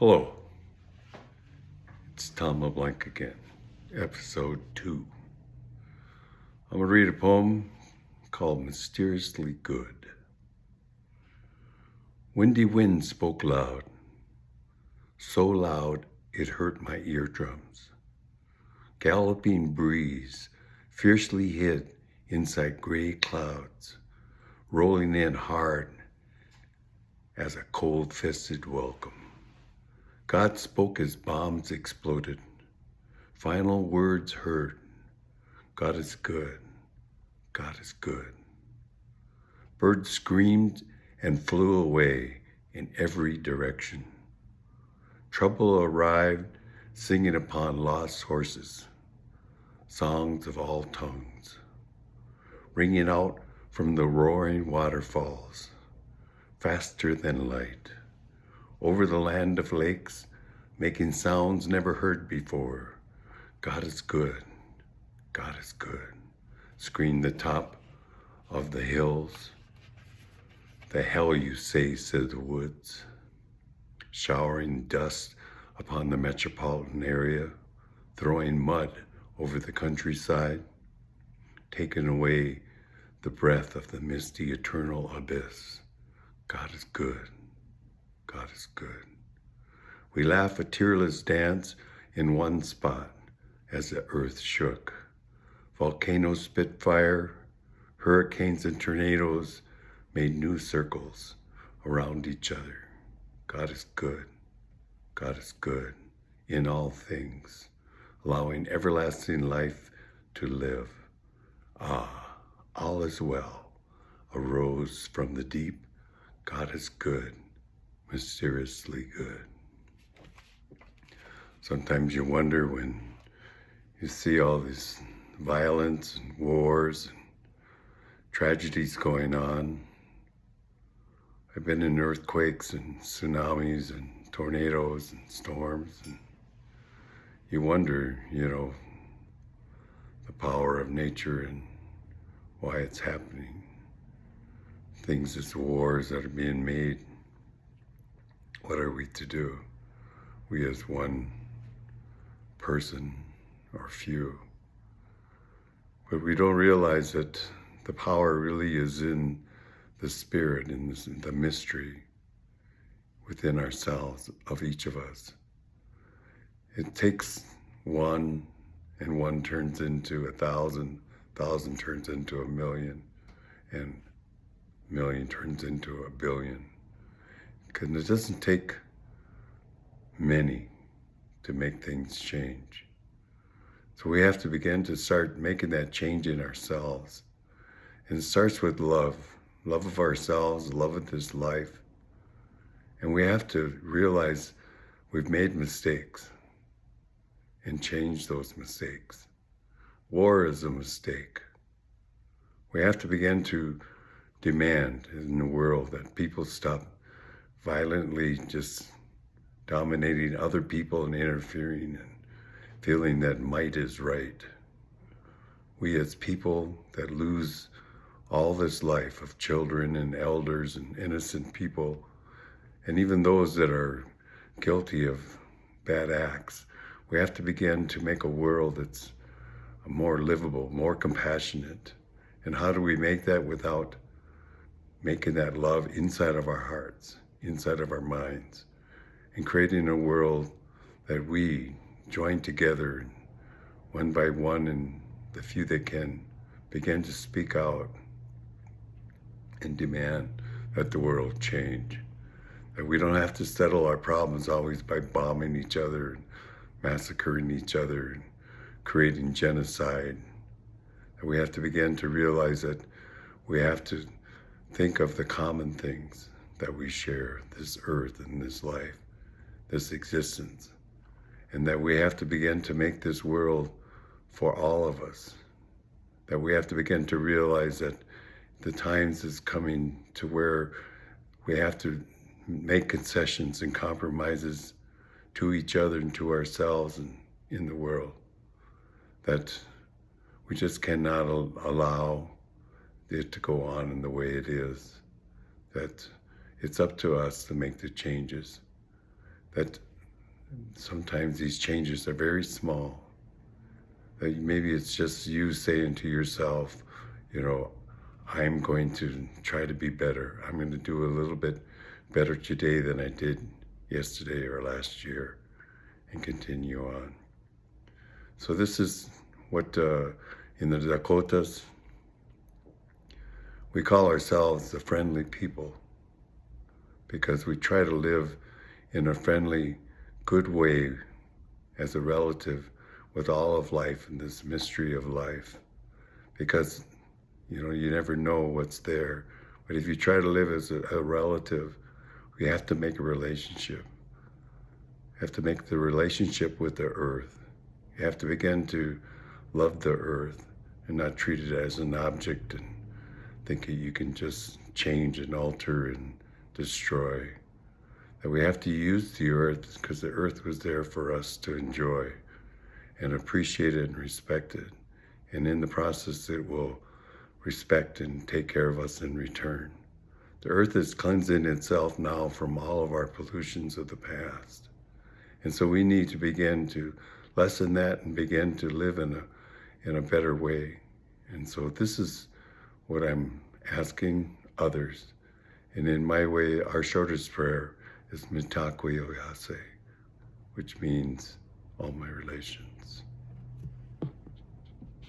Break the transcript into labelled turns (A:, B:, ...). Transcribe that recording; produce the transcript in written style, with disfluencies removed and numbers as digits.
A: Hello, it's Tom Lablanc again, episode 2. I'm going to read a poem called Mysteriously Good. Windy wind spoke loud, so loud it hurt my eardrums. Galloping breeze fiercely hid inside gray clouds, rolling in hard as a cold-fisted welcome. God spoke as bombs exploded. Final words heard. God is good. God is good. Birds screamed and flew away in every direction. Trouble arrived, singing upon lost horses, songs of all tongues, ringing out from the roaring waterfalls, faster than light. Over the land of lakes, making sounds never heard before. God is good. God is good. Screamed the top of the hills. The hell you say, said the woods. Showering dust upon the metropolitan area, throwing mud over the countryside, taking away the breath of the misty eternal abyss. God is good. God is good. We laugh a tearless dance in one spot as the earth shook. Volcanoes spit fire, hurricanes and tornadoes made new circles around each other. God is good. God is good in all things, allowing everlasting life to live. Ah, all is well, arose from the deep. God is good. Mysteriously good. Sometimes you wonder when you see all this violence and wars and tragedies going on. I've been in earthquakes and tsunamis and tornadoes and storms, and you wonder, the power of nature and why it's happening. Things as wars that are being made. What are we to do? We as one person or few. But we don't realize that the power really is in the spirit, in the mystery within ourselves of each of us. It takes one, and one turns into 1,000, 1,000 turns into 1,000,000, and 1,000,000 turns into 1,000,000,000. Because it doesn't take many to make things change. So we have to begin to start making that change in ourselves. And it starts with love of ourselves, love of this life. And we have to realize we've made mistakes and change those mistakes. War is a mistake. We have to begin to demand in the world that people stop violently just dominating other people and interfering and feeling that might is right. We as people that lose all this life of children and elders and innocent people, and even those that are guilty of bad acts, we have to begin to make a world that's more livable, more compassionate. And how do we make that without making that love inside of our hearts, inside of our minds, and creating a world that we join together one by one, and the few that can begin to speak out and demand that the world change. That we don't have to settle our problems always by bombing each other and massacring each other and creating genocide. That we have to begin to realize that we have to think of the common things that we share, this earth and this life, this existence, and that we have to begin to make this world for all of us. That we have to begin to realize that the times is coming to where we have to make concessions and compromises to each other and to ourselves and in the world. That we just cannot allow it to go on in the way it is. That it's up to us to make the changes. That Sometimes these changes are very small. Maybe it's just you saying to yourself, you know, I'm going to try to be better. I'm going to do a little bit better today than I did yesterday or last year, and continue on. So this is what in the Dakotas, we call ourselves the friendly people, because we try to live in a friendly, good way as a relative with all of life and this mystery of life. Because, you know, you never know what's there. But if you try to live as a relative, we have to make a relationship. You have to make the relationship with the earth. You have to begin to love the earth and not treat it as an object and think that you can just change and alter and destroy. That we have to use the earth because the earth was there for us to enjoy and appreciate it and respect it. And in the process, it will respect and take care of us in return. The earth is cleansing itself now from all of our pollutions of the past. And so we need to begin to lessen that and begin to live in a better way. And so this is what I'm asking others. And in my way, our shortest prayer is Mitakwe Oyase, which means all my relations.